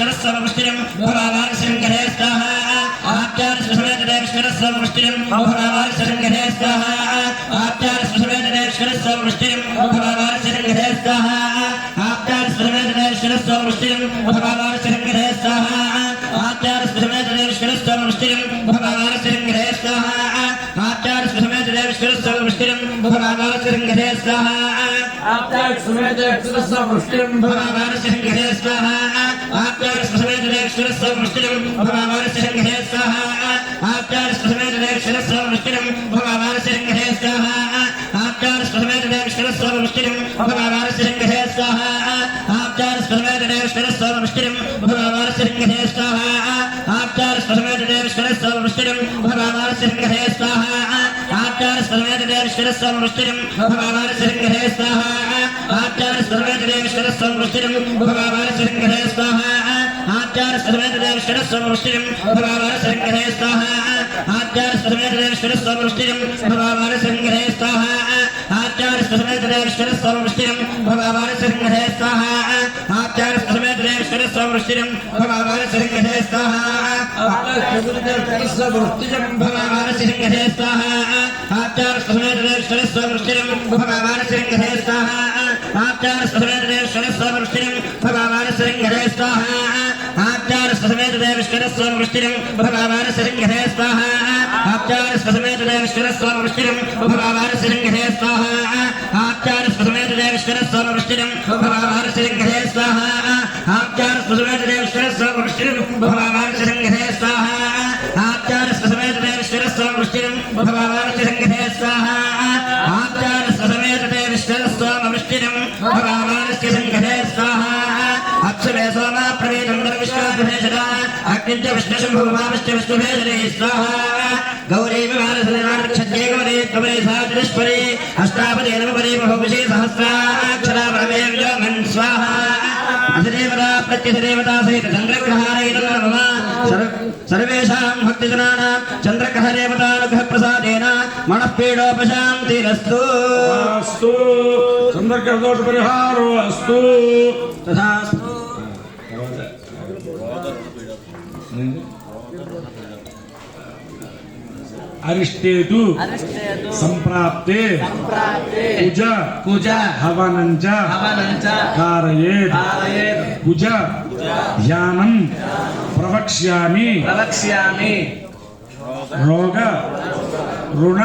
देवश्वरस्वमुष्टिं भवावारसिंहरे स्वाहा आचार्य सुसमेत देवश्वरस्वमुष्टिं भवावारसिंहरे स्वाहा आचार्य सुसमेत देवश्वरस्वमुष्टिं भवावारसिंहरे स्वाहा आचार्य सुसमेत देवश्वरस्वमुष्टिं भवावारसिंहरे स्वाहा आचार्य सुसमेत देवश्वरस्वमुष्टिं भवावारसिंहरे स्वाहा आचार्य सुसमेत देवश्वरस्वमुष्टिं भवावारसिंहरे स्वाहा आचार्य सुसमेत देवश्वरस्वमुष्टिं भवावारसिंहरे स्वाहा आचार्य सुसमेत देवश्वरस्वमुष्टिं भवावारसिंहरे स्वाहा आचार्य सुसमेत देवश्वरस्वमुष्टिं भवावारसिंहरे स्वाहा आचार्य सुसमेत देवश्वरस्वमुष्टिं भवावारसिंहरे स्वाहा आचार्य सुसमेत देवश्वरस्वमुष्टिं भवावारसिंहरे स्वाहा आचार्य सुसमेत देवश्वरस्वमुष्टिं भवावारसिंहरे स्वाहा आचार्य सुसमेत देवश्वरस्वमुष्टिं भवावारसिंहरे स्वाहा आचार्य सुसमेत देवश्वरस्वमुष्टिं भवावारसिंहरे स्वाहा आचार्य सुसमेत देवश्वरस्वमुष्टिं भवावारसिंहरे स्वाहा आचार्य सुसमेत देवश्वरस्वमुष्टिं भवावारसिंहरे स्वाहा आचार्य सुसमेत देवश्वरस्वमुष्टिं भवावारसिंहरे स्वाहा आचार्य सुसमेत देवश्वरस्वमुष्टिं भवावारसिंहरे स्वाहा आचार्य सुसमेत देवश्वरस्वमुष्टिं भवावारसिंहरे स्वाहा आचार्य सुसमेत देवश्वरस्वमुष्टिं भवावारसिंहरे स्वाहा आचार्य सुसमेत देवश्वरस्वमुष्टिं भवावारसिंहरे स्वाहा आचार्य सुसमेत देवश्वरस्वमुष्टिं भवावारसिंहरे स्वाहा आचार्य सुसमेत देवश्वरस्वमुष्टिं भवावारसिंहरे स्वाहा आचार्य सुसमेत देवश्वरस्वमुष्टिं भवावारसिंहरे स्वाहा आचार्य सुसमेत देवश्वरस्वमुष्टिं भवावारसिंहरे स्वाहा आचार्य सुसमेत देवश्वरस्वमुष्टिं भवावारसिंहरे स्वाहा आचार्य सुसमेत देवश्वरस्वमुष्टिं भवावारसिंहरे स्वाहा अक्षरे सोमा प्रवेदं विश्वाभेषदा अग्निञ्च विष्णुशम्भुमाविष्ट विष्णुभेषणे स्वाहा गौरी विमानसनिर्माणक्षत्ये गौरी त्वमरे साधुष्परे अष्टापदे नवपदे बहुविशे सहस्राक्षरा परमे विजोमन् स्वाहा अधिदेवता प्रत्यधिदेवता सहित चन्द्रग्रहारेण नमः सर्वेषां भक्तजनानां चन्द्रग्रहदेवतानुग्रहप्रसादेन मनःपीडोपशान्तिरस्तु अस्तु चन्द्रग्रहदोषपरिहारो अस्तु तथास्तु अरिष्टेतु संप्राप्ते पूजा हवनञ्च कारयेत् पूजा ध्यानं प्रवक्ष्यामि रोग ऋण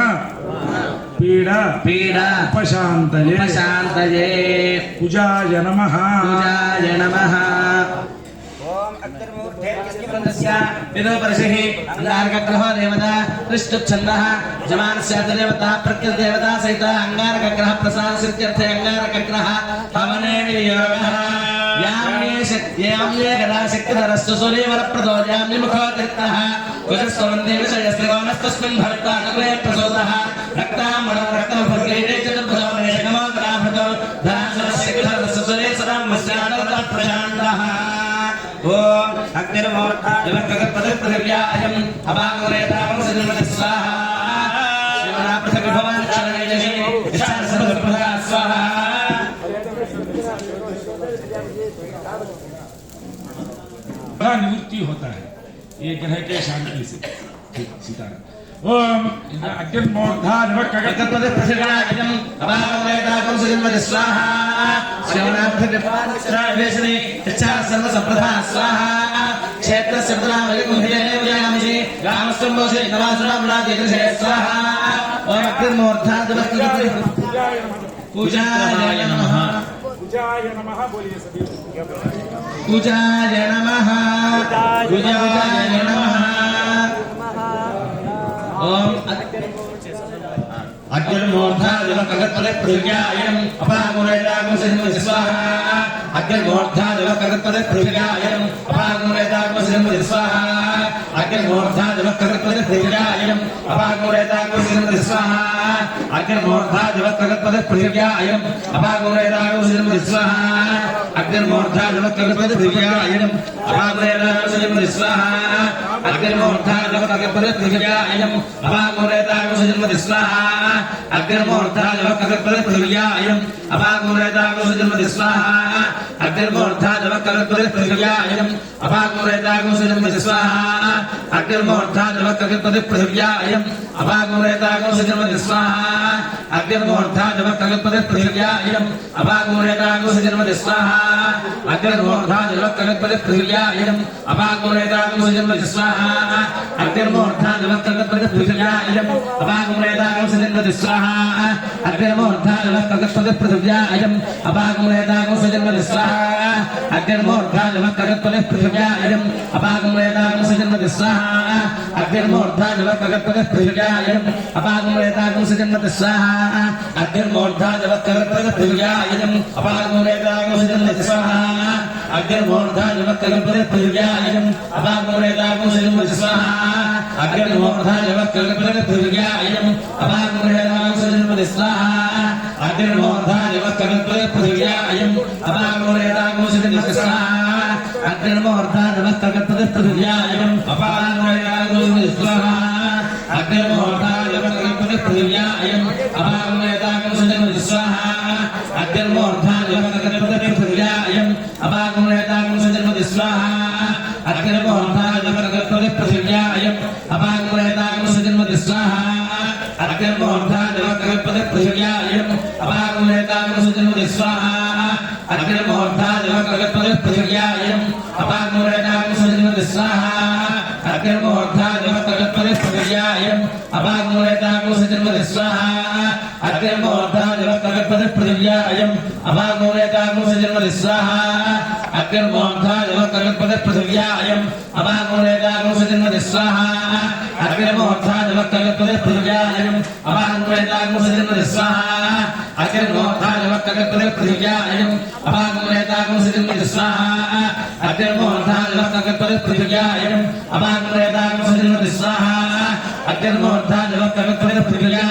पीडा उपशान्तये पूजाय नमः अंगारकग्रहो देवता त्रिष्टुच्छन्दः जमानस्य देवता प्रकृतिदेवता सहित अंगारकग्रह प्रसाद सिद्ध्यर्थे अंगारकग्रह हवने विनियोगः याम्ये गदा शक्तिधरस्तु सूर्यवरप्रदो याम्नि मुखोदृतः कुजस्वन्दे विषयस्त्रिकोणस्तस्मिन् भर्ता नगरे प्रसोदः रक्तामणरक्तमभर्गैरे चतुर्भुजो नेशकमोदराभृतो धरासुरस्य सूर्ये सदा मस्यानवतः प्रशान्तः ओम अग्निर्मोर्था जगत्पदपृथिव्यायम् अभागोरेतावं सिद्धिर्मति स्वाहा शिवना पृथ्वी भवान् चारणयजि विशाल सर्वप्रभा स्वाहा निवृत्ति होता है ये ग्रह के शांति से सीताराम ओम अग्निर्मोर्धा जगत्पदपृथिव्यायम् अभागोरेतावं सिद्धिर्मति स्वाहा शिवना पृथ्वी भवान् चारणयजि विशाल सर्वप्रभा स्वाहा क्षेत्रस्य पुत्रावलिकुम्भिजयेवयामि रामस्तम्भोषे नवासुरामराजेतसे स्वाहा ओम अग्निर्मोर्धा पूजाय नमः बोलिए सभी पूजाय नमः ओम अग्निर्मोर्धा जगत्पदपृथिव्यायम् अपागुरेतागं सिद्धिर्मति स्वाहा अग्निर्मोर्धा जगत्पदपृथिव्यायम् अपागुरेतागं सिद्धिर्मति स्वाहा अग्निर्मोर्धा जगत्पदपृथिव्यायम् अपागुरेतागं सिद्धिर्मति स्वाहा अग्निर्मोर्धा जगत्पदपृथिव्यायम् अपागुरेतागं सिद्धिर्मति स्वाहा अग्निर्मूर्धा जवकल्पतिभ्यायम् अपागुरेतागुसजन्मति स्वाहा अग्निर्मूर्धा जवकल्पतिभ्यायम् अपागुरेतागुसजन्मति स्वाहा अग्निर्मूर्धा जवकल्पतिभ्यायम् अपागुरेतागुसजन्मति स्वाहा अग्निर्मूर्धा जवकल्पतिभ्यायम् अपागुरेतागुसजन्मति स्वाहा अग्निर्मूर्धा जवकल्पतिभ्यायम् अपागुरेतागुसजन्मति स्वाहा अग्निर्मूर्धा जवकल्पतिभ्यायम् अपागुरेतागुसजन्मति स्वाहा अग्निर्मूर्धा जवकल्पतिभ्यायम् अपागुरेतागुसजन्मति स्वाहा अग्निर्मूर्धा जवकल्पतिभ्यायम् अपागुरेतागुसजन्मति स्वाहा अग्निर्मूर्धा जवकल्पतिभ्यायम् अपागुरेतागुसजन्मति स्वाहा अग्निर्मूर्धा जवकल्पतिभ्यायम् अपागुरेतागुसजन्मति स्वाहा अग्निर्मूर्धा जवकल्पतिभ्यायम् अपागुरेतागुसजन्मति स्वाहा अग्निर्मूर्धा जवकल्पतिभ्यायम् अपागुरेतागुसजन्मति स्वाहा अग्निर्मूर्धा जवकल्पतिभ्यायम् अपागुरेतागुसजन्मति स्वाहा अग्निर्मूर्धा जवकल्पतिभ्यायम् अपागुरेतागुसजन्मति स्वाहा अग्निर्मूर्धा जवकल्पतिभ्यायम् अपागुरेतागुसजन्मति स्वाहा अग्निर्मूर्धा जवकल्पतिभ्यायम् अपागुरेतागुसजन्मति स्वाहा अग्निर्मूर्धा जवकल्पतिभ्यायम् अपागुरेतागुसजन्मति स्वाहा अग्निर्मूर्धा जवकल्पतिभ्यायम् अपागुरेतागुसजन्मति स्वाहा अग्निर्मूर्धा जवकल्पतिभ्यायम् अपागुरेतागुसजन्मति स्वाहा अग्निर्मूर्धा जवकल्पतिभ्यायम् अपागुरेतागुसजन्मति स्वाहा अग्निर्मूर्धा जवकल्पतिभ्यायम् अपागुरेतागुसजन्मति स्वाहा अग्निर्मूर्धा जवकल्पतिभ्यायम् अपागुरेतागुसजन्मति स्वाहा अग्निर्मूर्धा जवकल्पतिभ्यायम् अपागुरेतागुसजन्मति स्वाहा अग्निर्मूर्धा जवकल्पतिभ्यायम् अपागुरेतागुसजन्मति स्वाहा अग्निर्मूर्धा जवकल्पतिभ्यायम् अपागुरेतागुसजन्मति स्वाहा अग्निर्मूर्धा जवकल्पतिभ्यायम् अपागुरेतागुसजन्मति स्वाहा अग्निर्मूर्धा जवकल्पतिभ्यायम् अपागुरेतागुसजन्मति स्वाहा अग्निर्मूर्धा जवकल्पतिभ्यायम्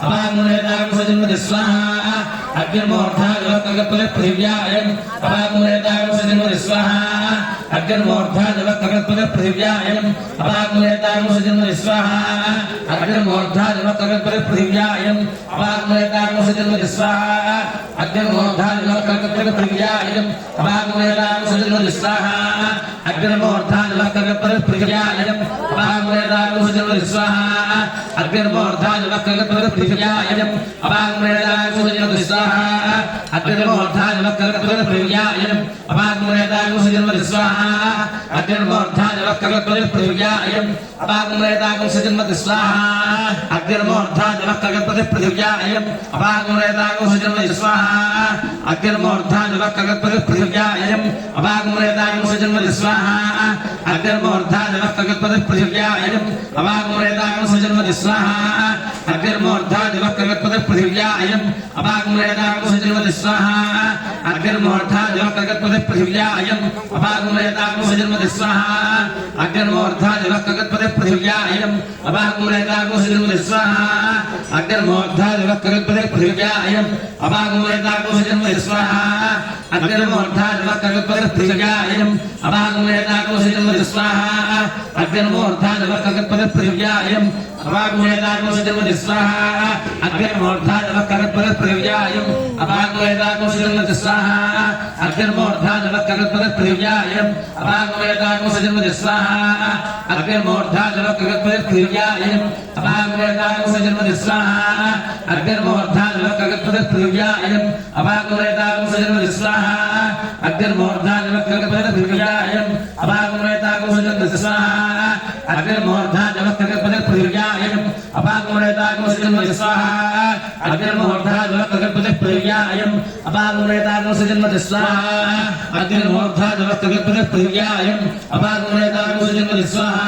अपागुरेतागुसजन्मति स्वाहा अग्निर्मूर्धा जवकल्पतिभ्यायम् अपागुरेतागुसजन्मति स्वाहा अग्निर्मूर्धा जवकल्पतिभ्यायम् अपागुरेतागुसजन्मति स्वाहा अग्निर्मूर्धा जवकल्पतिभ्यायम् अपागुरेतागुसजन्मति स्वाहा अग्निर्मूर्धा जवकल्पतिभ्यायम् अपागुरेतागुसजन्मति स्वाहा अग्निर्मूर्धा जवकल्पतिभ्यायम् अपागुरेतागुसजन्मति स्वाहा अग्निर्मूर्धा जवकल्पतिभ्यायम् अपागुरेतागुसजन्मति स्वाहा अग्निर्मूर्धा जवकल्पतिभ्यायम् अपागुरेतागुसजन्मति स्वाहा अग्निर्मूर्धा जवकल्पतिभ्यायम् अपागुरेतागुसजन्मति स्वाहा अग्निर्मूर्धा जवकल्पतिभ्यायम् अपागुरेतागुसजन्मति स्वाहा अग्निर्मूर्धा जवकल्पतिभ्यायम् अपागुरेतागुसजन्मति स्वाहा अग्निर्मूर्धा जवकल्पतिभ्यायम् अपागुरेतागुसजन्मति स्वाहा अग्निर्मूर्धा जवकल्पतिभ्यायम् अपागुरेतागुसजन्मति स्वाहा अग्निर्मूर्धा जवकल्पतिभ्यायम् अपागुरेतागुसजन्मति स्वाहा अग्निर्मूर्धा जवकल्पतिभ्यायम् अपागुरेतागुसजन्मति स्वाहा अग्निर्मूर्धा जवकल्पतिभ्यायम् अपागुरेतागुसजन्मति स्वाहा अग्निर्मूर्धा जवकल्पतिभ्यायम् अपागुरेतागुसजन्मति स्वाहा अग्निर्मूर्धा जवकल्पतिभ्यायम् अपागुरेतागुसजन्मति स्वाहा अग्निर्मूर्धा जवकल्पतिभ्यायम् अपागुरेतागुसजन्मति स्वाहा अग्निर्मूर्धा जवकल्पतिभ्यायम् अपागुरेतागुसजन्मति स्वाहा अग्निर्मूर्धा जवकल्पतिभ्यायम् अपागुरेतागुसजन्मति स्वाहा अग्निर्मूर्धा जवकल्पतिभ्यायम् अपागुरेतागुसजन्मति स्वाहा अग्निर्मूर्धा जवकल्पतिभ्यायम् अपागुरेतागुसजन्मति स्वाहा अग्निर्मूर्धा जवकल्पतिभ्यायम् अपागुरेतागुसजन्मति स्वाहा अग्निर्मूर्धा जवकल्पतिभ्यायम् अपागुरेतागुसजन्मति स्वाहा अग्निर्मूर्धा जवकल्पतिभ्यायम् अपागुरेतागुसजन्मति स्वाहा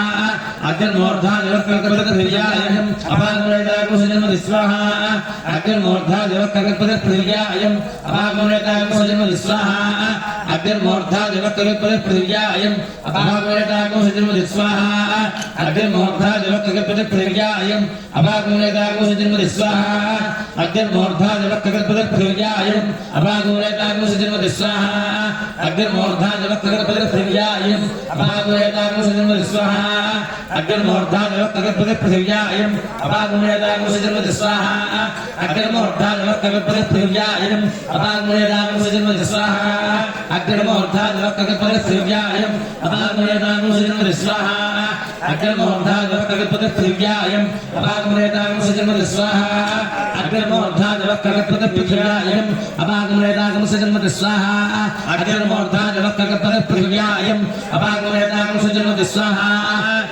अग्निर्मूर्धा जवकल्पतिभ्यायम् अपागुरेतागुसजन्मति स्वाहा अग्निर्मूर्धा जवकल्पतिभ्यायम् अपागुरेतागुसजन्मति स्वाहा अग्निर्मूर्धा जवकल्पतिभ्यायम् अपागुरेतागुसजन्मति स्वाहा अग्निर्मूर्धा जवकल्पतिभ्यायम् अपागुरेतागुसजन्मति स्वाहा अग्निर्मूर्धा जवकल्पतिभ्यायम् अपागुरेतागुसजन्मति स्वाहा अग्निर्मूर्धाजवक्त्रगतपतिर्यायम् अपागमयतागमसजन्मति स्वाहा अग्निर्मूर्धाजवक्त्रगतपतिर्यायम् अपागमयतागमसजन्मति स्वाहा अग्निर्मूर्धाजवक्त्रगतपतिर्यायम् अपागमयतागमसजन्मति स्वाहा अग्निर्मूर्धाजवक्त्रगतपतिर्यायम् अपागमयतागमसजन्मति स्वाहा अग्निर्मूर्धाजवक्त्रगतपतिर्यायम् अपागमयतागमसजन्मति स्वाहा अग्निर्मूर्धाजवक्त्रगतपतिर्यायम् अपागमयतागमसजन्मति स्वाहा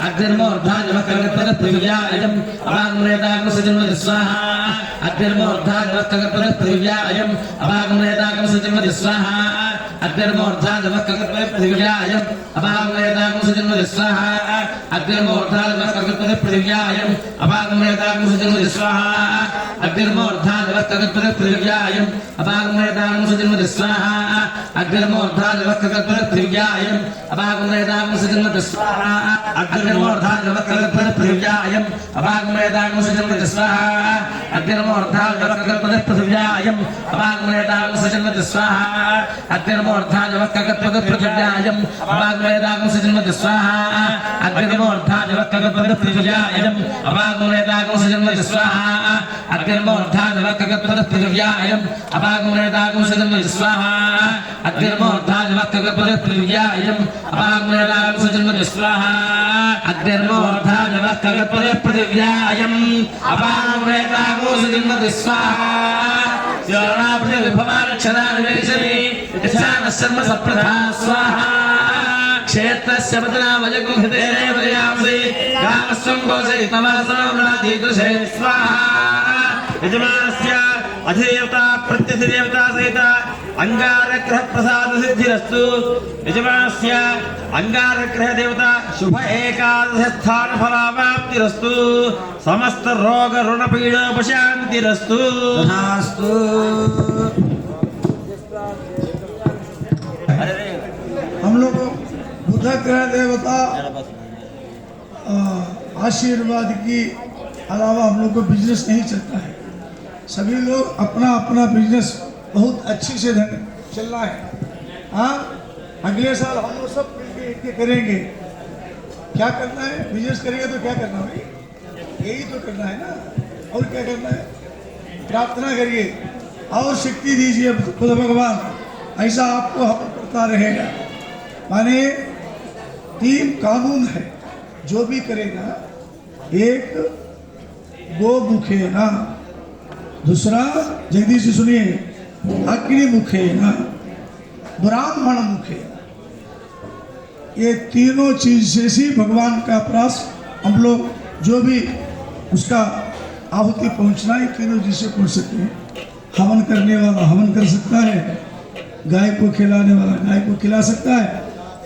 अग्निर्मूर्धाजवक्त्रगतपतिर्यायम् अपागमयतागमसजन्मति स्वाहा अग्निर्मूर्धाजवक्त्रगतपतिर्यायम् अपागमयतागमसजन्मति स्वाहा अग्निर्मूर्धाजवक्त्रगतपतिर्यायम् अपागमयतागमसजन्मति स्वाहा अग्निर्मूर्धाजवक्त्रगतपतिर्यायम् अपागमयतागमसजन्मति स्वाहा अग्निर्मूर्धाजवक्त्रगतपतिर्यायम् अपागमयतागमसजन्मति स्वाहा अग्निर्मूर्धाजवक्त्रगतपतिर्यायम् अपागमयतागमसजन्मति स्वाहा अग्निर्मूर्धाजवक्त्रगतपतिर्यायम् अपागमयतागमसजन्मति स्वाहा अग्निर्मूर्धाजवक्त्रगतपतिर्यायम् अपागमयतागमसजन्मति स्वाहा अग्निर्मूर्धाजवक्त्रगतपतिर्यायम् अपागमयतागमसजन्मति स्वाहा अग्निर्मूर्धाजवक्त्रगतपतिर्यायम् अपागमयतागमसजन्मति स्वाहा अग्निर्मूर्धाजवक्त्रगतपतिर्यायम् अपागमयतागमसजन्मति स्वाहा अग्निर्मूर्धाजवक्त्रगतपतिर्यायम् अपागमयतागमसजन्मति स्वाहा अग्निर्मूर्धाजवक्त्रगतपतिर्यायम् अपागमयतागमसजन्मति स्वाहा अग्निर्मूर्धाजवक्त्रगतपतिर्यायम् अपागमयतागमसजन्मति स्वाहा विभवाक्षरानिवेशने यथानः सप्रधा स्वाहा क्षेत्रस्य पतनावजगुहृदेरेवयामसि गामस्वं गोसहितवासनम्राधीदृशे स्वाहा यजमानस्य अधिदेवता प्रत्यधिदेवता सहित अंगारग्रह प्रसाद सिद्धिरस्तु यजमानस्य अंगारग्रह देवता शुभ एकादश स्थान फलाप्तिरस्तु समस्त रोग ऋण पीडोपशांतिरस्तु तथास्तु हम लोग बुध ग्रह देवता आशीर्वाद की अलावा हम लोग को बिजनेस नहीं चलता है। सभी लोग अपना अपना बिजनेस बहुत अच्छी से चल रहा है। हाँ, अगले साल हम लोग सब मिलके करेंगे। क्या करना है? बिजनेस करेंगे तो क्या करना है? यही तो करना है ना, और क्या करना है? प्रार्थना करिए और शक्ति दीजिए खुद भगवान, ऐसा आपको हवन करता रहेगा। माने 3 कानून है, जो भी करेगा, एक गो मुखे ना, दूसरा जगदीश जी सुनिए अग्नि मुखे ना, ब्राह्मण मुखे। ये तीनों चीज से ही भगवान का प्रयास हम लोग जो भी उसका आहुति पहुंचना है, तीनों चीज से पहुंच सकते हैं। हवन करने वाला हवन कर सकता है, गाय को खिलाने वाला गाय को खिला सकता है,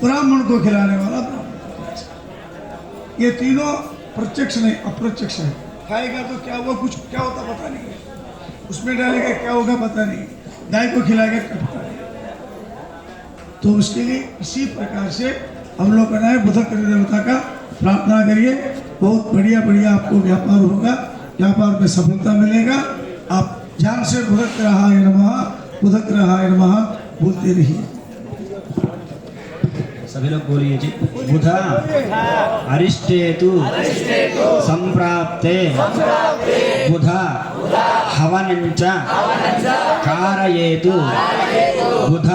ब्राह्मण को खिलाने वाला ब्राह्मण को खिला सकता है। ये तीनों प्रत्यक्ष नहीं अप्रत्यक्ष है। खाएगा तो क्या हुआ, कुछ क्या होता पता नहीं, उसमें डालेगा क्या होगा पता नहीं, गाय को खिलाएगा क्या पता नहीं। तो उसके लिए इसी प्रकार से हम लोग करना है, बुध देवता का प्रार्थना करिए, बहुत बढ़िया बढ़िया आपको व्यापार होगा, व्यापार में सफलता मिलेगा। आप ध्यान से बुधग्रहाय नमः बुधग्रहाय नमः बोलते रहिए। सभी लोग बोलिए जी। बुध अरिष्टेतु संप्राप्ते बुध हवनञ्च कारयेतु बुध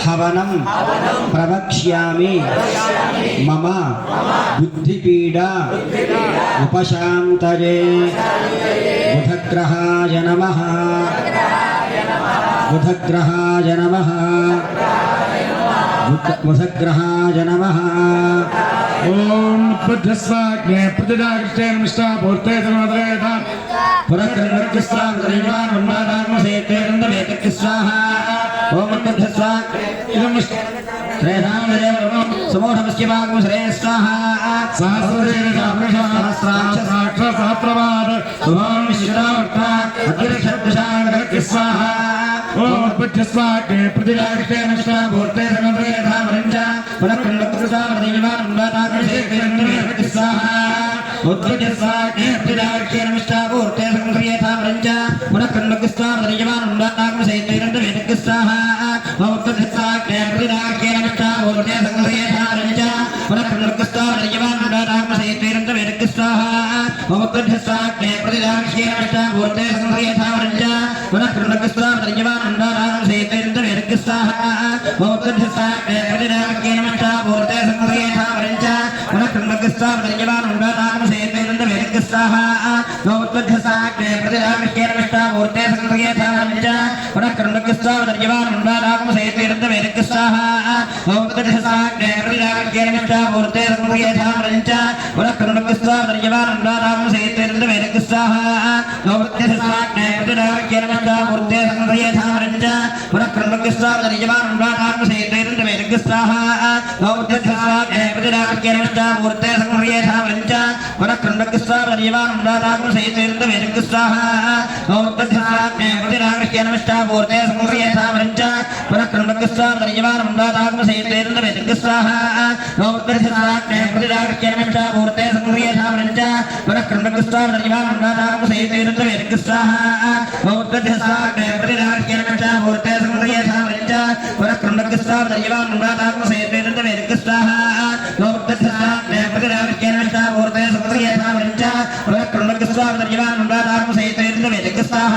हवनं प्रवक्ष्यामि मम बुद्धिपीडा उपशान्तये। बुधग्रहाय नमः बुधग्रहाय नमः बुधग्रहाय नमः। ओम बुद्धस्वाग्ने प्रतिदाकृष्टे नमस्ता भूर्ते सर्वद्रेता पुरक्रमकृस्वां दरिवान् उन्मादात्मसेते नन्दवेतक् स्वाहा। ओम बुद्धस्वाग् श्रेधामदेवं समूढमस्यवागं श्रेय स्वाहा। सहस्रेण ओम विश्वदावर्ता अग्निशब्दशाङ्गरक् स्वाहा। ओम बुद्धस्वाग्ने प्रतिदाकृष्टे नमस्ता भूर्ते सर्वद्रेता वरञ्च पुरक्रमकृस्वां दरिवान् उन्मादात्मसेते नन्दवेतक् स्वाहा। उद्भुजस्वाग्ने प्रतिदाकृष्टे नमस्ता भूर्ते संक्रियेथा वरञ्च पुरक्रमकृस्वां दरिवान् उन्मादात्मसेते नन्दवेतक् स्वाहा। ओम बुद्धस्वाग्ने पूर्ते संग्रह्यधारञ्च पुनः भवद्भ्यस्ताग्ने प्रतिदाक्ष्येनष्टा पूर्ते संग्रह्यधारञ्च पुनः कृण्डकृष्णावृज्यमानन्दानामसेतेन्द्रवेदकृष्टाः भवद्भ्यस्ताग्ने प्रतिदाक्ष्येनष्टा पूर्ते संग्रह्यधारञ्च पुनः कृण्डकृष्णावृज्यमानन्दानामसेतेन्द्रवेदकृष्टाः भवद्भ्यस्ताग्ने प्रतिदाक्ष्येनष्टा पूर्ते संग्रह्यधारञ्च पुनः कृण्डकृष्णावृज्यमानन्दानामसेतेन्द्रवेदकृष्टाः भवद्भ्यस्ताग्ने प्रतिदाक्ष्येनष्टा पूर्ते संग्रह्यधारञ्च पुनः कृण्डकृष्णावृज्यमानन्दानामसेतेन्द्रवेदकृष्टाः भवद्भ्यस्ताग्ने प्रतिदाक्ष्येनष्टा पूर्ते संग्रह्यधारञ्च पुनः कृण्डकृष्णावृज्यमानन्दानामसेतेन्द्रवेदकृष्टाः भवद्भ्यस्ताग्ने प्रतिदाक्ष्येनष्टा पूर्ते संग्रह्यधारञ्च पुनः कृण्डकृष्णावृज्यमानन्दानामसेतेन्द्रवेदकृष्टाः भवद्भ्यस्ताग्ने प्रतिदाक्ष्येनष्टा पूर्ते संग्रह्यधारञ्च पुनः कृण्डकृष्णावृज्यमानन्दानामसेतेन्द्रवेदकृष्टाः भवद्भ्यस्ताग्ने प्रतिदाक्ष्येनष्टा पूर्ते संग्रह्यधारञ्च पुनः कृण्डकृष्णावृज्यमानन्दानामसेतेन्द्रवेदकृष्टाः भवद्भ्यस्ताग्ने प्रतिदाक्ष्येनष्टा पूर्ते संग्रह्यधारञ्च पुनः कृण्डकृष्णावृज्यमानन्दानामसेतेन्द्रवेदकृष्टाः भवद्भ्यस्ताग्ने प्रतिदाक्ष्येनष्टा पूर्ते संग्रह्यधारञ्च पुनः कृण्डकृष्णावृज्यमानन्दानामसेतेन्द्रवेदकृष्टाः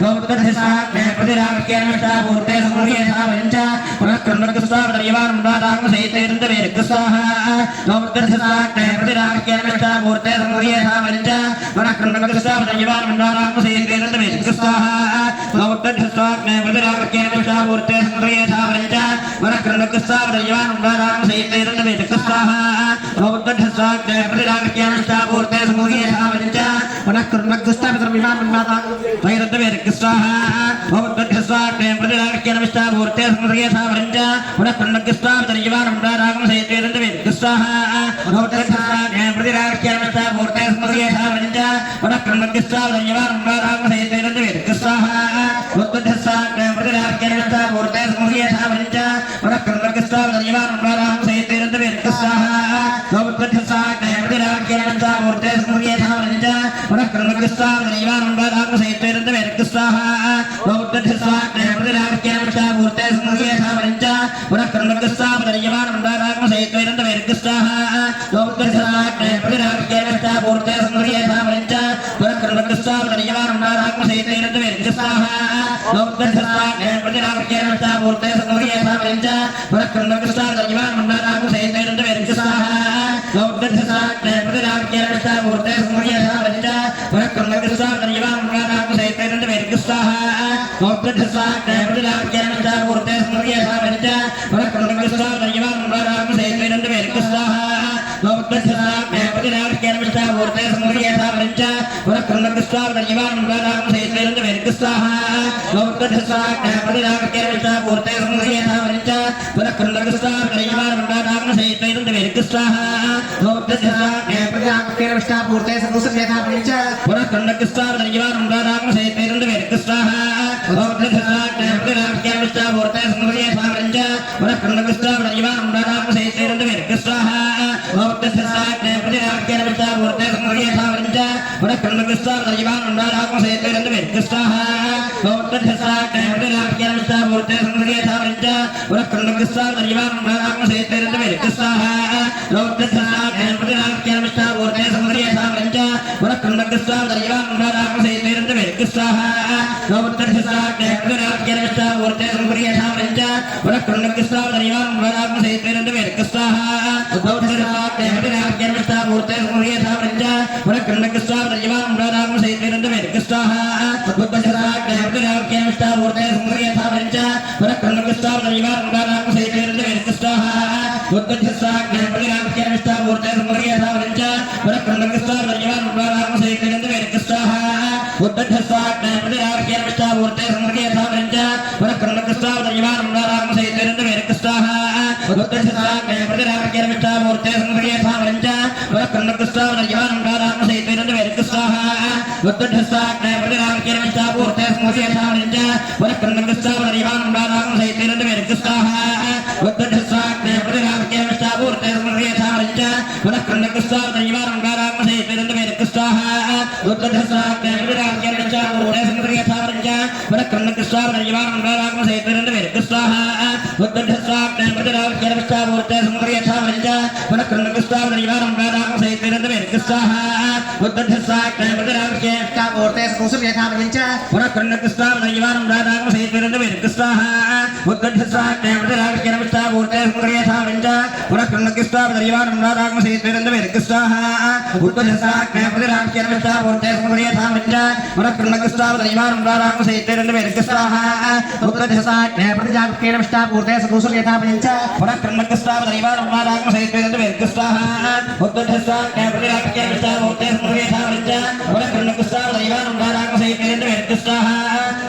भवद्भ्यस्ताग्ने प्रतिदाक्ष्येनष्टा पूर्ते संग्रह्यधारञ्च पुनः कृण्डकृष्णावृज्यमानन्दानामसेतेन्द्रवेदकृष्टाः भवद्भ्यस्ताग्ने प्रतिदाक्ष्येनष्टा पूर्ते संग्रह्यधारञ्च पुनः कृण्डकृष्णावृज्यमानन्दानामसेतेन्द्रवेदकृष्टाः भवद्भ्यस्ताग्ने प्रतिदाक्ष्येनष्टा पूर्ते संग्रह्यधारञ्च पुनः कृण्डकृष्णावृज्यमानन्दानामसेतेन्द्रवेदकृष्टाः भवद्भ्यस्ताग्ने प्रतिदाक्ष्येनष्टा पूर्ते संग्रह्यधारञ्च पुनः कृण्डकृष्णावृज्यमानन्दानामसेतेन्द्रवेदकृष्टाः भवद्भ्यस्ताग्ने प्रतिदाक्ष्येनष्टा पूर्ते संग्रह्यधारञ्च पुनः कृण्डकृष्णावृज्यमानन्दानामसेतेन्द्रवेदकृष्टाः भवद्भ्यस्ताग्ने प्रतिदाक्ष्येनष्टा पूर्ते संग्रह्यधारञ्च पुनः कृण्डकृष्णावृज्यमानन्दानामसेतेन्द्रवेदकृष्टाः भवद्भ्यस्ताग्ने प्रतिदाक्ष्येनष्टा पूर्ते संग्रह्यधारञ्च पुनः कृण्डकृष्णावृज्यमानन्दानामसेतेन्द्रवेदकृष्टाः भवद्भ्यस्ताग्ने प्रतिदाक्ष्येनष्टा पूर्ते संग्रह्यधारञ्च पुनः कृण्डकृष्णावृज्यमानन्दानामसेतेन्द्रवेदकृष्टाः भवद्भ्यस्ताग्ने प्रतिदाक्ष्येनष्टा पूर्ते संग्रह्यधारञ्च पुनः कृण्डकृष्णावृज्यमानन्दानामसेतेन्द्रवेदकृष्टाः भवद्भ्यस्ताग्ने प्रतिदाक्ष्येनष्टा पूर्ते संग्रह्यधारञ्च पुनः कृण्डकृष्णावृज्यमानन्दानामसेतेन्द्रवेदकृष्टाः भवद्भ्यस्ताग्ने प्रतिदाक्ष्येनष्टा पूर्ते संग्रह्यधारञ्च पुनः कृण्डकृष्णावृज्यमानन्दानामसेतेन्द्रवेदकृष्टाः भवद्भ्यस्ताग्ने प्रतिदाक्ष्येनष्टा पूर्ते संग्रह्यधारञ्च पुनः कृण्डकृष्णावृज्यमानन्दानामसेतेन्द्रवेदकृष्टाः भवद्भ्यस्ताग्ने प्रतिदाक्ष्येनष्टा पूर्ते संग्रह्यधारञ्च पुनः कृण्डकृष्णावृज्यमानन्दानामसेतेन्द्रवेदकृष्टाः भवद्भ्यस्ताग्ने प्रतिदाक्ष्येनष्टा पूर्ते संग्रह्यधारञ्च पुनः कृण्डकृष्णावृज्यमानन्दानामसेतेन्द्रवेदकृष्टाः भवद्भ्यस्ताग्ने प्रतिदाक्ष्येनष्टा पूर्ते संग्रह्यधारञ्च पुनः कृण्डकृष्णावृज्यमानन्दानामसेतेन्द्रवेदकृष्टाः भवद्भ्यस्ताग्ने प्रतिदाक्ष्येनष्टा पूर्ते संग्रह्यधारञ्च पुनः कृण्डकृष्णावृज्यमानन्दानामसेतेन्द्रवेदकृष्टाः भवद्भ्यस्ताग्ने प्रतिदाक्ष्येनष्टा पूर्ते संग्रह्यधारञ्च पुनः कृण्डकृष्णावृज्यमानन्दानामसेतेन्द्रवेदकृष्टाः भवद्भ्यस्ताग्ने प्रतिदाक्ष्येनष्टा पूर्ते संग्रह्यधारञ्च पुनः कृण्डकृष्णावृज्यमानन्दानामसेतेन्द्रवेदकृष्टाः भवद्भ्यस्ताग्ने प्रतिदाक्ष्येनष्टा पूर्ते संग्रह्यधारञ्च पुनः कृण्डकृष्णावृज्यमानन्दानामसेतेन्द्रवेदकृष्टाः भवद्भ्यस्ताग्ने प्रतिदाक्ष्येनष्टा पूर्ते संग्रह्यधारञ्च पुनः कृण्डकृष्णावृज्यमानन्दानामसेतेन्द्रवेदकृष्टाः भवद्भ्यस्ताग्ने प्रतिदाक्ष्येनष्टा पूर्ते संग्रह्यधारञ्च पुनः कृण्डकृष्णावृज्यमानन्दानामसेतेन्द्रवेदकृष्टाः भवद्भ्यस्ताग्ने प्रतिदाक्ष्येनष्टा पूर्ते संग्रह्यधारञ्च पुनः कृण्डकृष्णावृज्यमानन्दानामसेतेन्द्रवेदकृष्टाः भवद्भ्यस्ताग्ने प्रतिदाक्ष्येनष्टा पूर्ते संग्रह्यधारञ्च पुनः कृण्डकृष्णावृज्यमानन्दानामसेतेन्द्रवेदकृष्टाः भवद्भ्यस्ताग्ने प्रतिदाक्ष्येनष्टा पूर्ते संग्रह्यधारञ्च पुनः कृण्डकृष्णावृज्यमानन्दानामसेतेन्द्रवेदकृष्टाः भवद्भ्यस्ताग्ने प्रतिदाक्ष्येनष्टा पूर्ते संग्रह्यधारञ्च पुनः कृण्डकृष्णावृज्यमानन्दानामसेतेन्द्रवेदकृष्टाः भवद्भ्यस्ताग्ने प्रतिदाक्ष्येनष्टा पूर्ते संग्रह्यधारञ्च पुनः कृण्डकृष्णावृज्यमानन्दानामसेतेन्द्रवेदकृष्टाः भवद्भ्यस्ताग्ने प्रतिदाक्ष्येनष्टा पूर्ते संग्रह्यधारञ्च पुनः कृण्डकृष्णावृज्यमानन्दानामसेतेन्द्रवेदकृष्टाः भवद्भ्यस्ताग्ने प्रतिदाक्ष्येनष्टा पूर्ते संग्रह्यधारञ्च पुनः कृण्डकृष्णावृज्यमानन्दानामसेतेन्द्रवेदकृष्टाः भवद्भ्यस्ताग्ने प्रतिदाक्ष्येनष्टा पूर्ते संग्रह्यधारञ्च पुनः कृण्डकृष्णावृज्यमानन्दानामसेतेन्द्रवेदकृष्टाः भवद्भ्यस्ताग्ने प्रतिदाक्ष्येनष्टा विष्टामूर्ते सुंदर्यथावरिञ्च पुनः कृष्णकृष्टावरिवारं राधां सहितेरन्दवेर्कस्वाहा उद्धस्साक्ष्मृतिराक्षे विष्टामूर्ते सुकुसुर्यथावरिञ्च पुनः कृष्णकृष्टावरिवारं राधां सहितेरन्दवेर्कस्वाहा उद्धस्साक्ष्मृतिराक्षे विष्टामूर्ते सुंदर्यथावरिञ्च पुनः कृष्णकृष्टावरिवारं राधां सहितेरन्दवेर्कस्वाहा उद्धस्साक्ष्मृतिराक्षे विष्टामूर्ते सुंदर्यथावरिञ्च पुनः कृष्णकृष्टावरिवारं राधां सहितेरन्दवेर्कस्वाहा उद्धस्साक्ष्मृतिराक्षे विष्टामूर्ते सुकुसुर्यथावरिञ्च पुनः कृष्णकृष्टावरिवारं राधां सहितेरन्दवेर्कस्वाहा उद्धस्साक्ष्मृतिराक्षे विष्टामूर्ते सुंदर्यथावरिञ्च पुनः कृष्णकृष्टावरिवारं राधां सहितेरन्दवेर्कस्वाहा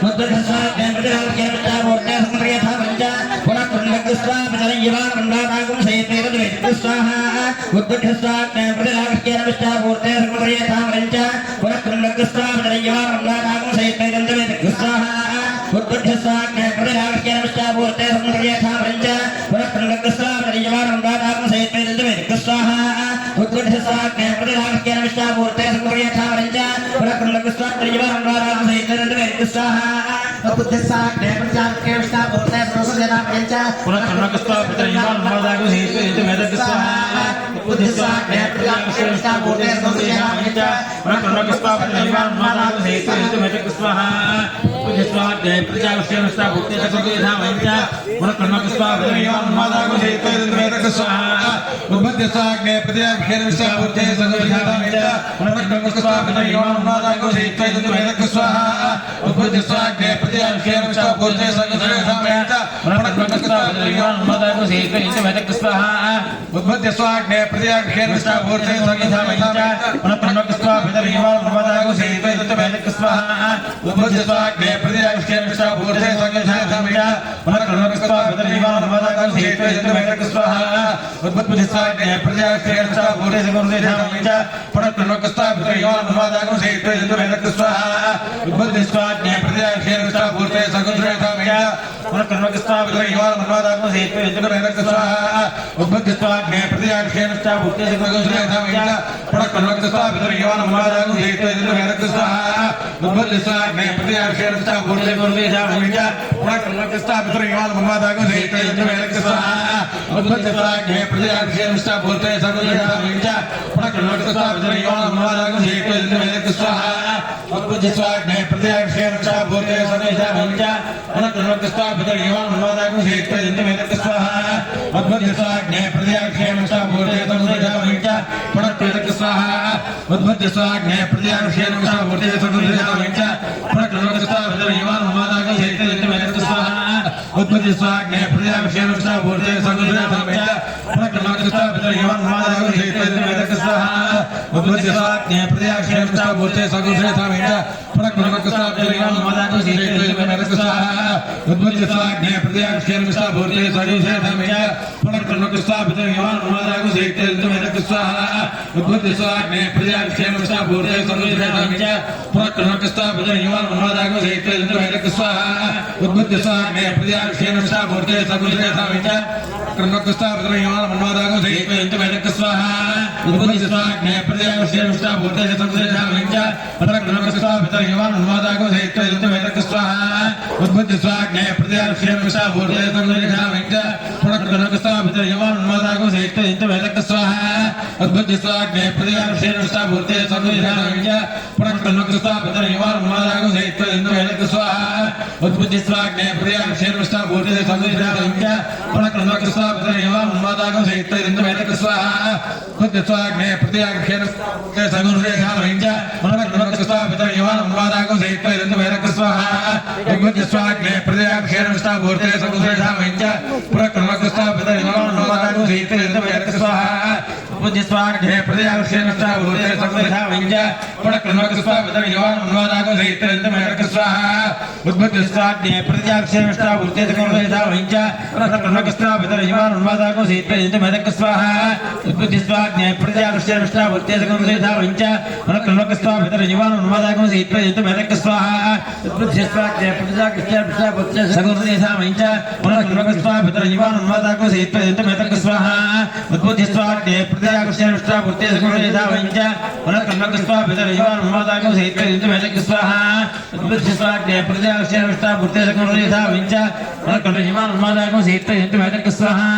उद्धस्साक्ष्मृतिराक्षे विष्टामूर्ते सुंदर्यथावरिञ्च पुनः कृष्णकृष्टावरिवारं राधां सहितेरन्दवेर्कस्वाहा उद्धस्साक्ष्मृतिराक्षे विष्टामूर्ते सुंदर्यथावरिञ्च पुनः कृष्णकृष्टावरिवारं राधां सहितेरन्दवेर्कस्वाहा उद्धस्साक्ष्मृतिराक्षे विष्टामूर्ते सुंदर्यथावरिञ्च पुनः कृष्णकृष्टावरिवारं राधां सहितेरन्दवेर्कस्वाहा उद्धस्साक्ष्मृतिराक्षे विष्टामूर्ते सुंदर्यथावरिञ्च पुनः कृष्णकृष्टावरिवारं राधां सहितेरन्दवेर्कस्वाहा उद्धस्साक्ष्मृतिराक्षे विष्टामूर्ते सुंदर्यथावरिञ्च पुनः कृष्णकृष्टावरिवारं राधां सहितेरन्दवेर्कस्वाहा उद्धस्साक्ष्मृतिराक्षे विष्टामूर्ते सुंदर्यथावरिञ्च पुनः कृष्णकृष्टावरिवारं राधां सहितेरन्दवेर्कस्वाहा उद्धस्साक्ष्मृतिराक्षे विष्टामूर्ते सुंदर्यथावरिञ्च पुनः कृष्णकृष्टावरिवारं राधां सहितेरन्दवेर्कस्वाहा उद्धस्साक्ष्मृतिराक्षे विष्टामूर्ते सुंदर्यथावरिञ्च पुनः कृष्णकृष्टावरिवारं राधां सहितेरन्दवेर्कस्वाहा उद्धस्साक्ष्मृतिराक्षे विष्टामूर्ते सुंदर्यथावरिञ्च पुनः कृष्णकृष्टावरिवारं राधां सहितेरन्दवेर्कस्वाहा उद्धस्साक्ष्मृतिराक्षे विष्टामूर्ते सुंदर्यथावरिञ्च पुनः कृष्णकृष्टावरिवारं राधां सहितेरन्दवेर्कस्वाहा उद्धस्साक्ष्मृतिराक्षे विष्टामूर्ते सुंदर्यथावरिञ्च पुनः कृष्णकृष्टावरिवारं राधां सहितेरन्दवेर्कस्वाहा उद्धस्साक्ष्मृतिराक्षे विष्टामूर्ते सुंदर्यथावरिञ्च पुनः कृष्णकृष्टावरिवारं राधां सहितेरन्दवेर्कस्वाहा उद्धस्साक्ष्मृतिराक्षे विष्टामूर्ते सुंदर्यथावरिञ्च पुनः कृष्णकृष्टावरिवारं राधां सहितेरन्दवेर्कस्वाहा उद्धस्साक्ष्मृतिराक्षे विष्टामूर्ते सुंदर्यथावरिञ्च पुनः कृष्णकृष्टावरिवारं राधां सहितेरन्दवेर्कस्वाहा उद्धस्साक्ष्मृतिराक्षे विष्टामूर्ते सुंदर्यथावरिञ्च पुनः कृष्णकृष्टावरिवारं राधां सहितेरन्दवेर्कस्वाहा उद्धस्साक्ष्मृतिराक्षे विष्टामूर्ते सुंदर्यथावरिञ्च पुनः कृष्णकृष्टावरिवारं राधां सहितेरन्दवेर्कस्वाहा उद्धस्साक्ष्मृतिराक्षे विष्टामूर्ते सुंदर्यथावरिञ्च पुनः कृष्णकृष्टावरिवारं राधां सहितेरन्दवेर्कस्वाहा उद्धस्साक्ष्मृतिराक्षे विष्टामूर्ते सुंदर्यथावरिञ्च पुनः कृष्णकृष्टावरिवारं राधां सहितेरन्दवेर्कस्वाहा उद्धस्साक्ष्मृतिराक्षे विष्टामूर्ते सुंदर्यथावरिञ्च पुनः कृष्णकृष्टावरिवारं राधां सहितेरन्दवेर्कस्वाहा उद्धस्साक्ष्मृतिराक्षे विष्टामूर्ते सुंदर्यथावरिञ्च पुनः कृष्णकृष्टावरिवारं राधां सहितेरन्दवेर्कस्वाहा उद्धस्साक्ष्मृतिराक्षे विष्टामूर्ते सुंदर्यथावरिञ्च पुनः कृष्णकृष्टावरिवारं राधां सहितेरन्दवेर्कस्वाहा उद्धस्साक्ष्मृतिराक्षे विष्टामूर्ते सुंदर्यथावरिञ्च पुनः कृष्णकृष्टावरिवारं राधां सहितेरन्दवेर्कस्वाहा उद्धस्साक्ष्मृतिराक्षे विष्टामूर्ते सुंदर्यथावरिञ्च कृष्णकृष्टावरिवारं राधां सहितेरन्दवेर्कस्वाहा उद्धस्साक्ष्मृतिराक्षे विष्टामूर्ते सुंदर्यथावरिञ्च पुनः कृष्णकृष्टावरिवारं राधां सहितेरन्दवेर्कस्वाहा उद्धस्साक्ष्मृतिराक्षे विष्टामूर्ते सुंदर्यथावरिञ्च पुनः कृष्णकृष्टावरिवारं राधां सहितेरन्दवेर्कस्वाहा उद्धस्साक्ष्मृतिराक्षे विष्टामूर्ते सुंदर्यथावरिञ्च पुनः कृष्णकृष्टावरिवारं राधां सहितेरन्दवेर्कस्वाहा उद्धस्साक्ष्मृतिराक्षे विष्टामूर्ते सुंदर्यथावरिञ्च पुनः कृष्णकृष्टावरिवारं राधां सहितेरन्दवेर्कस्वाहा उद्धस्साक्ष्मृतिराक्षे विष्टामूर्ते सुंदर्यथावरिञ्च पुनः कृष्णकृष्टावरिवारं राधां सहितेरन्दवेर्कस्वाहा उद्धस्साक्ष्मृतिराक्षे विष्टामूर्ते सुंदर्यथावरिञ्च पुनः कृष्णकृष्टावरिवारं राधां सहितेरन्दवेर्कस्वाहा उद्धस्साक्ष्मृतिराक्षे विष्टामूर्ते सुंदर्यथावरिञ्च पुनः कृष्णकृष्टावरिवारं राधां सहितेरन्दवेर्कस्वाहा उद्धस्साक्ष्मृतिराक्षे विष्टामूर्ते सुंदर्यथावरिञ्च पुनः कृष्णकृष्टावरिवारं राधां सहितेरन्दवेर्कस्वाहा उद्धस्साक्ष्मृतिराक्षे विष्टामूर्ते सुंदर्यथावरिञ्च पुनः कृष्णकृष्टावरिवारं राधां सहितेरन्दवेर्कस्वाहा उद्धस्साक्ष्मृतिराक्षे विष्टामूर्ते सुंदर्यथावरिञ्च पुनः कृष्णकृष्टावरिवारं राधां सहितेरन्दवेर्कस्वाहा उद्धस्साक्ष्मृतिराक्षे विष्टामूर्ते सुंदर्यथावरिञ्च पुनः कृष्णकृष्टावरिवारं राधां सहितेरन्दवेर्कस्वाहा उद्धस्साक्ष्मृतिराक्षे विष्टामूर्ते सुंदर्यथावरिञ्च पुनः कृष्णकृष्टावरिवारं राधां सहितेरन्दवेर्कस्वाहा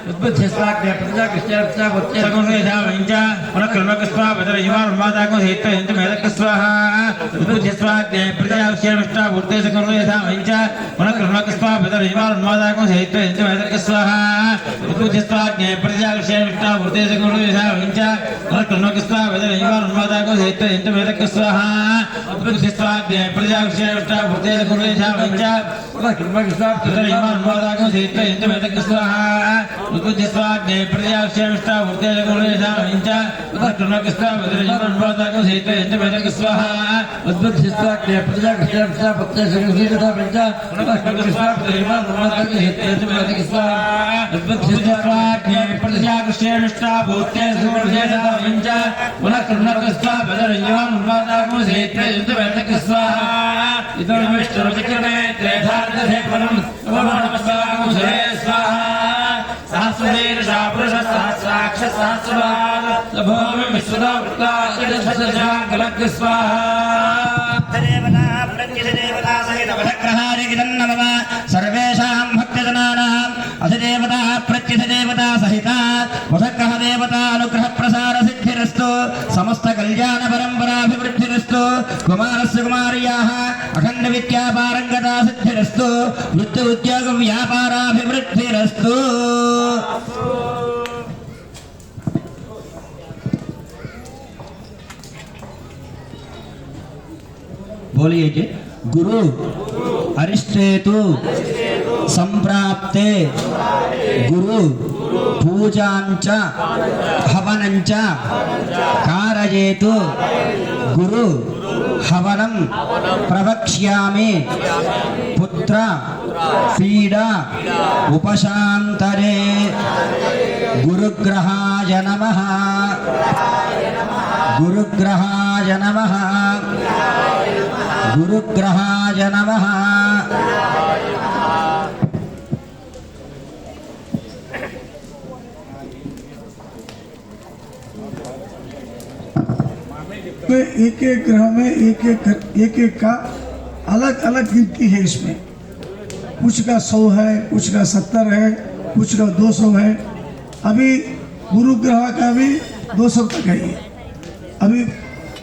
उद्बुद्धिस्वाग्ने प्रजा कृष्णर्चा वच्चे सकुलेधा वञ्च पुनः बदरयिमारुन्मादाको हेत्वा यन्त्र मेदक स्वाहा उद्बुद्धिस्वाग्ने प्रजा विष्टा वृत्ते सकुलेधा वञ्च पुनः बदरयिमारुन्मादाको हेत्वा यन्त्र मेदक स्वाहा उद्बुद्धिस्वाग्ने प्रजा विष्टा वृत्ते सकुलेधा वञ्च पुनः बदरयिमारुन्मादाको हेत्वा यन्त्र मेदक स्वाहा उद्बुद्धिस्वाग्ने प्रजा विष्टा वृत्ते सकुलेधा वञ्च पुनः बदरयिमारुन्मादाको हेत्वा यन्त्र मेदक स्वाहा उद्बुद्धिस्वाग्ने प्रजा विष्टा वृत्ते सकुलेधा वञ्च पुनः बदरयिमारुन्मादाको हेत्वा यन्त्र मेदक स्वाहा उद्बुद्धिस्वाग्ने प्रजा कृष्णर्चा वच्चे सकुलेधा वञ्च उद्बुद्धिस्वाग्ने प्रजा विष्टा वृत्ते सकुलेधा वञ्च पुनः बदरयिमारुन्मादाको हेत्वा यन्त्र मेदक स्वाहा इदं विष्णुर्विक्रमे त्रेधार्थे परम् नमस्वागो स्वाहा सहस्रशीर्षा पुरुषः सहस्राक्ष सहस्रपाद भूमि विश्वदा वृत्ता जगज्जागलग् स्वाहा देवता प्रत्यदेवता सहित वधग्रहारि गिरन्नमः सर्वेषां भक्तजनानाम् अधिदेवता प्रत्यधिदेवता सहिता वधग्रह देवता अनुग्रह प्रसार सिद्धिरस्तु समस्त कल्याण परम्पराभिवृद्धिरस्तु कुमारस्य कुमार्याः अखण्ड विद्या पारंगता सिद्धिरस्तु वृत्ति उद्योग व्यापाराभिवृद्धिरस्तु बोलिए जी गुरु अरिष्टेतु संप्राप्ते गुरु पूजांच हवनंच कारयेतु गुरु हवनं प्रवक्ष्यामि पुत्र पीडा उपशान्तरे गुरुग्रहाय नमः गुरुग्रहाय नमः गुरुग्रहाय नमः एक एक ग्रह में एक का अलग अलग गिनती है। इसमें कुछ का 100 है, कुछ का 70 है, कुछ का 200 है। अभी गुरु ग्रह का भी 200 तक है ये। अभी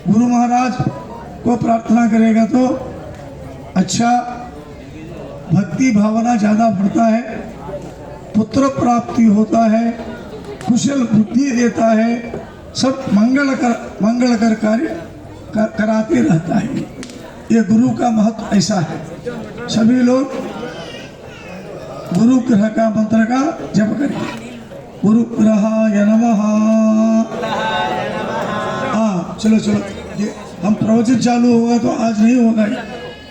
गुरु महाराज को प्रार्थना करेगा तो अच्छा भक्ति भावना ज़्यादा बढ़ता है, पुत्र प्राप्ति होता है, कुशल बुद्धि देता है, सब मंगलकर कार्य कराते रहता है। ये गुरु का महत्व ऐसा है। सभी लोग गुरु ग्रह का मंत्र का जप करेंगे। गुरु ग्रहाय नमः। हाँ चलो चलो, ये हम प्रवचन चालू होगा तो आज नहीं होगा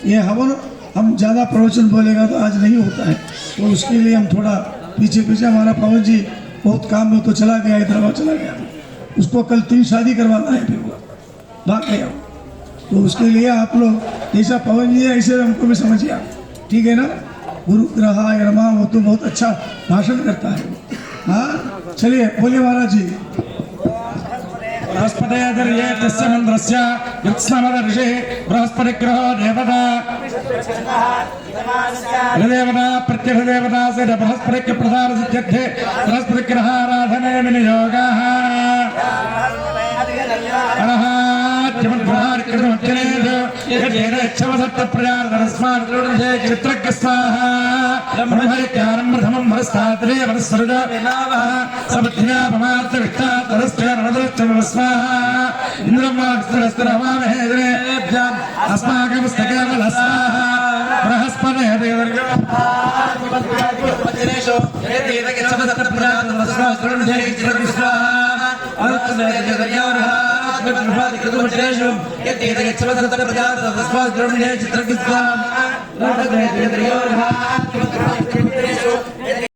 ये हवन। हम ज़्यादा प्रवचन बोलेगा तो आज नहीं होता है, तो उसके लिए हम थोड़ा पीछे हमारा पवन जी बहुत काम में तो चला गया, हैदराबाद चला गया। उसको कल 3 शादी करवाना है, फिर वो भाग गया। तो उसके लिए आप लोग जैसा पवन जी है ऐसे हमको भी समझिए आप, ठीक है ना। गुरु ग्रहाय नमः, वो तो बहुत अच्छा भाषण करता है। हाँ चलिए बोलिए महाराज जी। बृहस्पतिर्ये तस्य मन्त्रस्य युत्स्नमदर्षि बृहस्पतिग्रहो देवता देवता प्रत्यधिदेवता से बृहस्पतिग्रह प्रसार सिद्ध्यर्थे बृहस्पतिग्रहाराधने विनियोगः चित्रज्ञ स्वाहा चित्रज्ञ